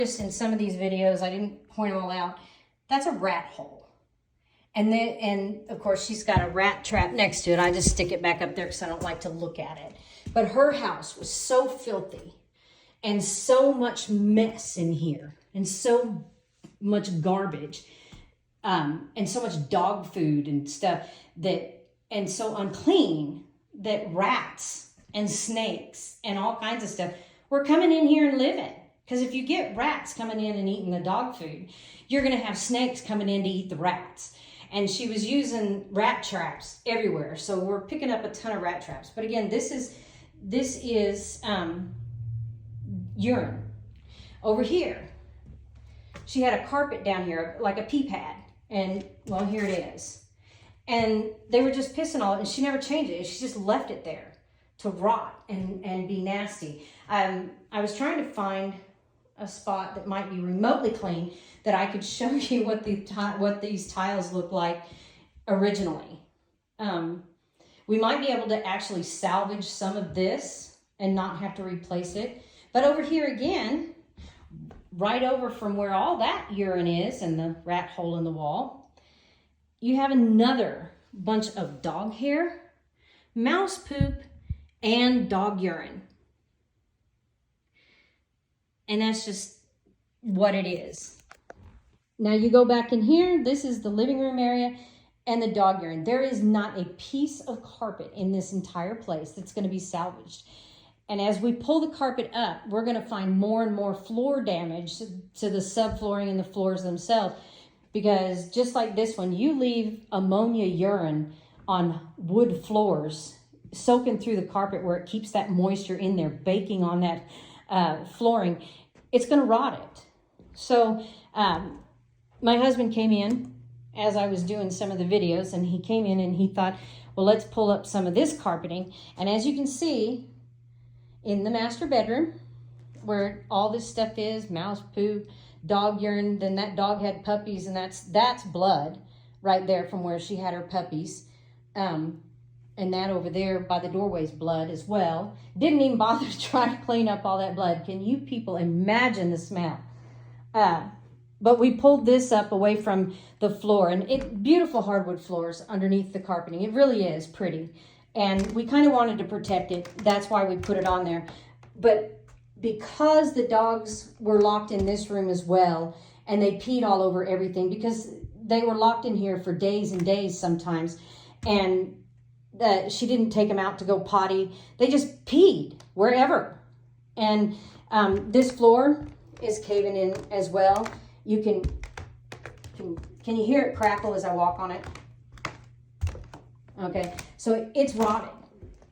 Just in some of these videos, I didn't point them all out. That's a rat hole. And of course she's got a rat trap next to it. I just stick it back up there because I don't like to look at it. But her house was so filthy and so much mess in here and so much garbage and so much dog food and stuff and so unclean that rats and snakes and all kinds of stuff were coming in here and living. Because if you get rats coming in and eating the dog food, you're going to have snakes coming in to eat the rats. And she was using rat traps everywhere. So we're picking up a ton of rat traps. But again, this is urine. Over here, she had a carpet down here, like a pee pad. And, well, here it is. And they were just pissing all it, and she never changed it. She just left it there to rot and be nasty. I was trying to find a spot that might be remotely clean that I could show you what these tiles look like originally. We might be able to actually salvage some of this and not have to replace it. But over here again, right over from where all that urine is and the rat hole in the wall, you have another bunch of dog hair, mouse poop, and dog urine. And that's just what it is. Now you go back in here, this is the living room area and the dog urine. There is not a piece of carpet in this entire place that's going to be salvaged. And as we pull the carpet up, we're going to find more and more floor damage to the subflooring and the floors themselves. Because just like this one, you leave ammonia urine on wood floors, soaking through the carpet where it keeps that moisture in there, baking on that flooring, it's going to rot it. So my husband came in as I was doing some of the videos, and he came in and he thought, well, let's pull up some of this carpeting. And as you can see, in the master bedroom, where all this stuff is, mouse poop, dog urine, then that dog had puppies, and that's blood right there from where she had her puppies. And that over there by the doorway's blood as well. Didn't even bother to try to clean up all that blood. Can you people imagine the smell? But we pulled this up away from the floor, and beautiful hardwood floors underneath the carpeting. It really is pretty. And we kind of wanted to protect it. That's why we put it on there. But because the dogs were locked in this room as well, and they peed all over everything, because they were locked in here for days and days sometimes, and she didn't take them out to go potty. They just peed wherever. And this floor is caving in as well. You can you hear it crackle as I walk on it? Okay, so it's rotted.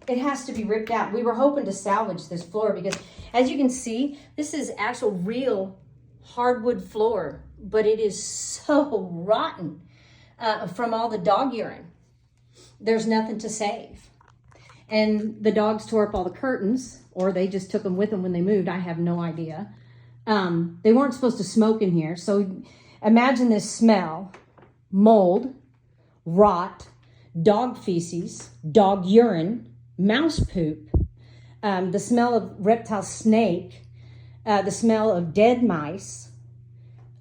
It has to be ripped out. We were hoping to salvage this floor because, as you can see, this is actual real hardwood floor, but it is so rotten from all the dog urine. There's nothing to save. And the dogs tore up all the curtains, or they just took them with them when they moved. I have no idea. They weren't supposed to smoke in here. So imagine this smell: mold, rot, dog feces, dog urine, mouse poop, the smell of reptile snake, the smell of dead mice.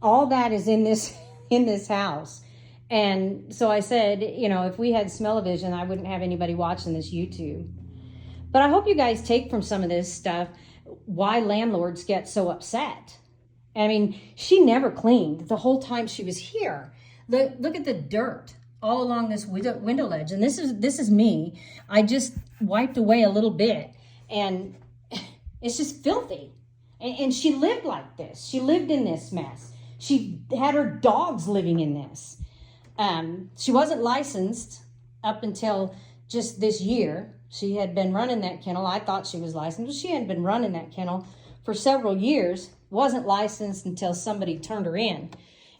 All that is in this house. And so I said, you know, if we had smell-o-vision, I wouldn't have anybody watching this YouTube. But I hope you guys take from some of this stuff why landlords get so upset. I mean, she never cleaned the whole time she was here. Look at the dirt all along this window ledge. And this is me. I just wiped away a little bit, and it's just filthy. And she lived like this. She lived in this mess. She had her dogs living in this. She wasn't licensed up until just this year. She had been running that kennel. I thought she was licensed, but she had been running that kennel for several years. Wasn't licensed until somebody turned her in.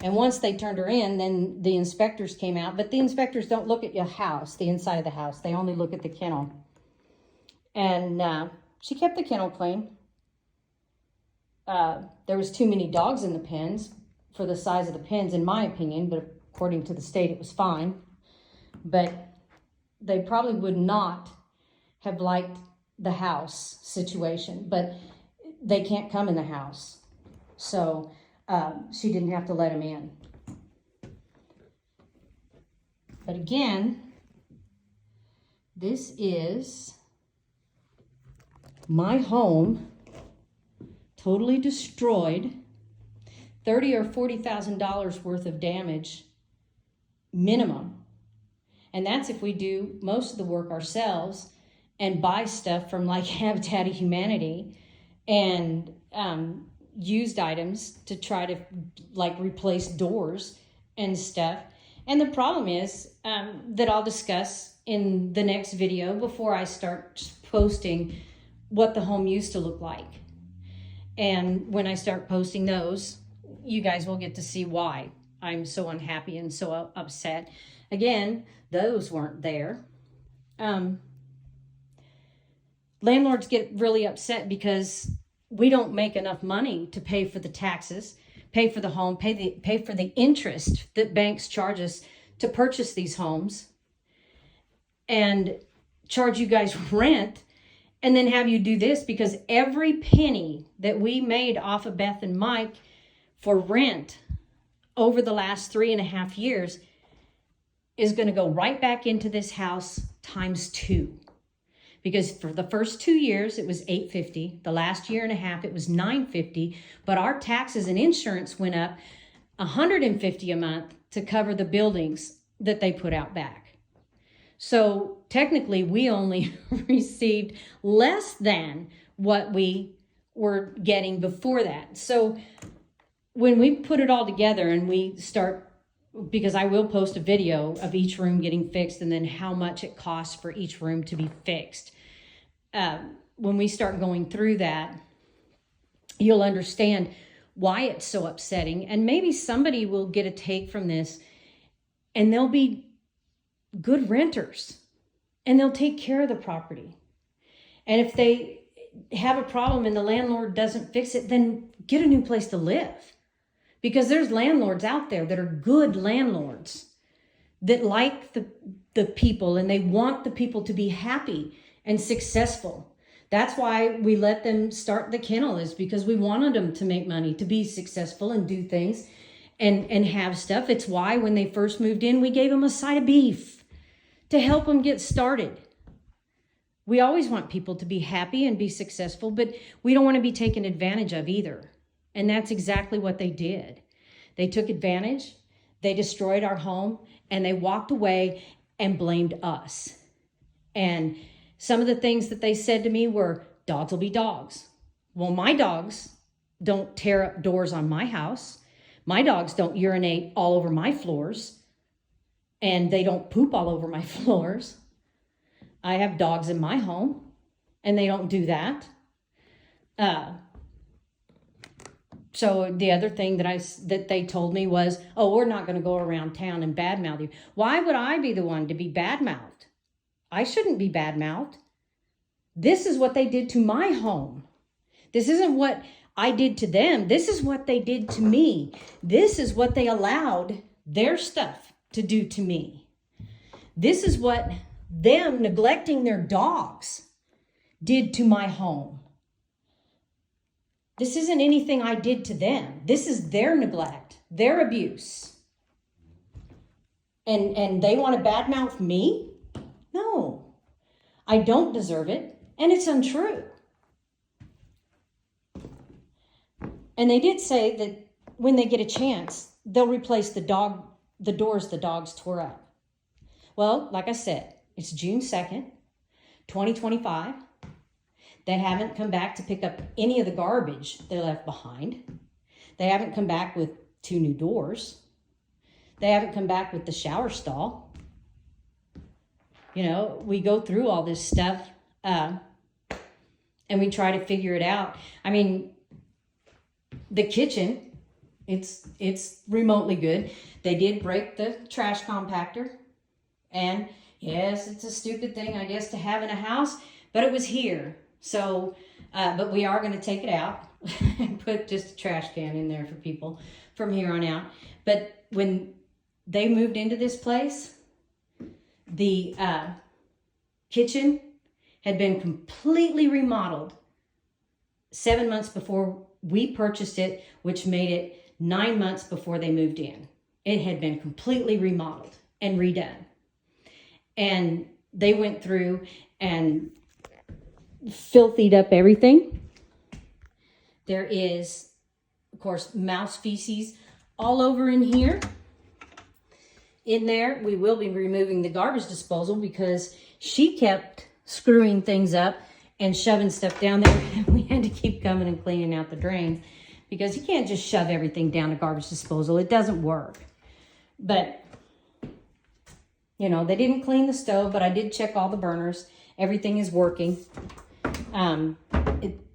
And once they turned her in, then the inspectors came out. But the inspectors don't look at your house, the inside of the house. They only look at the kennel. And she kept the kennel clean. There was too many dogs in the pens for the size of the pens, in my opinion. But according to the state, it was fine. But they probably would not have liked the house situation. But they can't come in the house. So she didn't have to let him in. But again, this is my home, totally destroyed, $30,000 or $40,000 worth of damage minimum. And that's if we do most of the work ourselves and buy stuff from like Habitat of Humanity and used items to try to like replace doors and stuff. And the problem is that I'll discuss in the next video before I start posting what the home used to look like. And when I start posting those, you guys will get to see why I'm so unhappy and so upset. Again, those weren't there. Landlords get really upset because we don't make enough money to pay for the taxes, pay for the home, pay for the interest that banks charge us to purchase these homes, and charge you guys rent, and then have you do this, because every penny that we made off of Beth and Mike for rent over the last 3.5 years is going to go right back into this house times 2. Because for the first 2 years, it was $850. The last year and a half, it was $950. But our taxes and insurance went up $150 a month to cover the buildings that they put out back. So technically, we only received less than what we were getting before that. So when we put it all together and we start, because I will post a video of each room getting fixed and then how much it costs for each room to be fixed. When we start going through that, you'll understand why it's so upsetting. And maybe somebody will get a take from this and they'll be good renters and they'll take care of the property. And if they have a problem and the landlord doesn't fix it, then get a new place to live. Because there's landlords out there that are good landlords that like the people and they want the people to be happy and successful. That's why we let them start the kennel, is because we wanted them to make money, to be successful and do things and have stuff. It's why when they first moved in, we gave them a side of beef to help them get started. We always want people to be happy and be successful, but we don't want to be taken advantage of either. And that's exactly what they did. They took advantage, they destroyed our home, and they walked away and blamed us. And some of the things that they said to me were, dogs will be dogs. Well, my dogs don't tear up doors on my house. My dogs don't urinate all over my floors. And they don't poop all over my floors. I have dogs in my home, and they don't do that. So the other thing that they told me was, oh, we're not going to go around town and badmouth you. Why would I be the one to be badmouthed? I shouldn't be badmouthed. This is what they did to my home. This isn't what I did to them. This is what they did to me. This is what they allowed their stuff to do to me. This is what them neglecting their dogs did to my home. This isn't anything I did to them. This is their neglect, their abuse. And they want to badmouth me? No, I don't deserve it, and it's untrue. And they did say that when they get a chance, they'll replace the doors the dogs tore up. Well, like I said, it's June 2nd, 2025. They haven't come back to pick up any of the garbage they left behind. They haven't come back with 2 new doors. They haven't come back with the shower stall. You know, we go through all this stuff and we try to figure it out. I mean, the kitchen, it's remotely good. They did break the trash compactor. And yes, it's a stupid thing, I guess, to have in a house, but it was here. So, but we are going to take it out and put just a trash can in there for people from here on out. But when they moved into this place, the kitchen had been completely remodeled 7 months before we purchased it, which made it 9 months before they moved in. It had been completely remodeled and redone. And they went through and filthied up everything. There is, of course, mouse feces all over in here. In there, we will be removing the garbage disposal because she kept screwing things up and shoving stuff down there. We had to keep coming and cleaning out the drains because you can't just shove everything down a garbage disposal. It doesn't work. But, you know, they didn't clean the stove, but I did check all the burners. Everything is working. In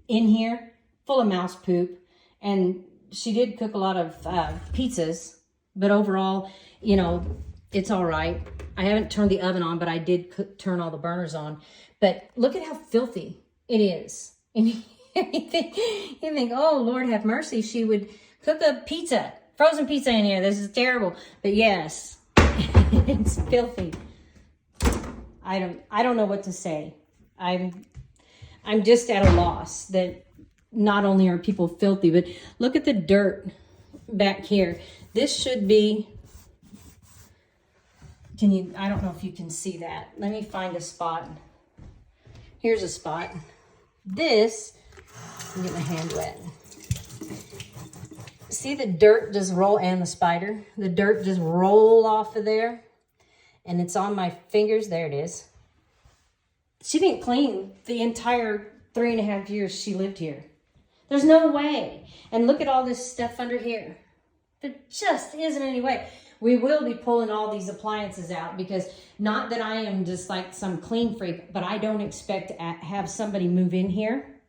here, full of mouse poop. And she did cook a lot of pizzas, but overall, you know, it's all right. I haven't turned the oven on, but I did turn all the burners on. But look at how filthy it is. And you think, oh, Lord have mercy, she would cook a pizza, frozen pizza in here. This is terrible. But yes, it's filthy. I don't know what to say. I'm just at a loss that not only are people filthy, but look at the dirt back here. This should be, I don't know if you can see that. Let me find a spot. Here's a spot. This, I'm getting my hand wet. See the dirt just roll, and the spider, the dirt just roll off of there. And it's on my fingers. There it is. She didn't clean the entire 3.5 years she lived here. There's no way. And look at all this stuff under here. There just isn't any way. We will be pulling all these appliances out because not that I am just like some clean freak, but I don't expect to have somebody move in here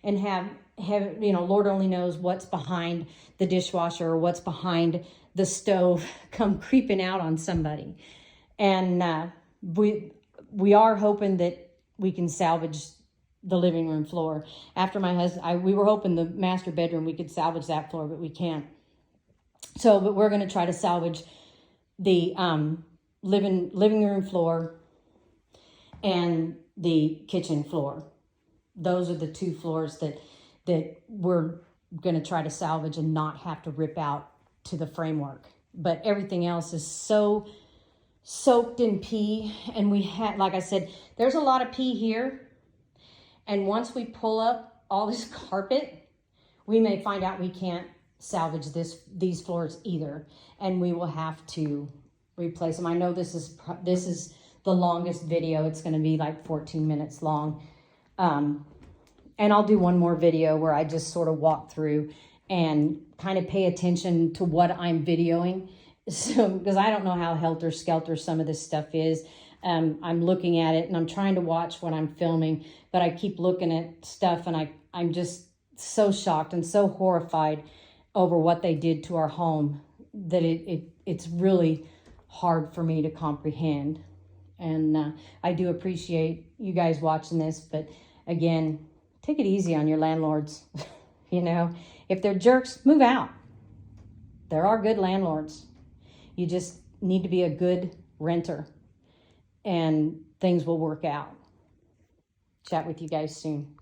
and have, you know, Lord only knows what's behind the dishwasher or what's behind the stove come creeping out on somebody. And we are hoping that we can salvage the living room floor. After my husband, we were hoping the master bedroom, we could salvage that floor, but we can't. So, but we're going to try to salvage the living room floor and the kitchen floor. Those are the two floors that we're going to try to salvage and not have to rip out to the framework. But everything else is so soaked in pee. And we had, like I said, there's a lot of pee here. And once we pull up all this carpet, we may find out we can't salvage these floors either, and we will have to replace them. I know this is the longest video. It's going to be like 14 minutes long, and I'll do one more video where I just sort of walk through and kind of pay attention to what I'm videoing, so because I don't know how helter-skelter some of this stuff is. I'm looking at it and I'm trying to watch what I'm filming, but I keep looking at stuff and I'm just so shocked and so horrified over what they did to our home that it's really hard for me to comprehend. And I do appreciate you guys watching this, but again, take it easy on your landlords. You know, if they're jerks, move out. There are good landlords. You just need to be a good renter and things will work out. Chat with you guys soon.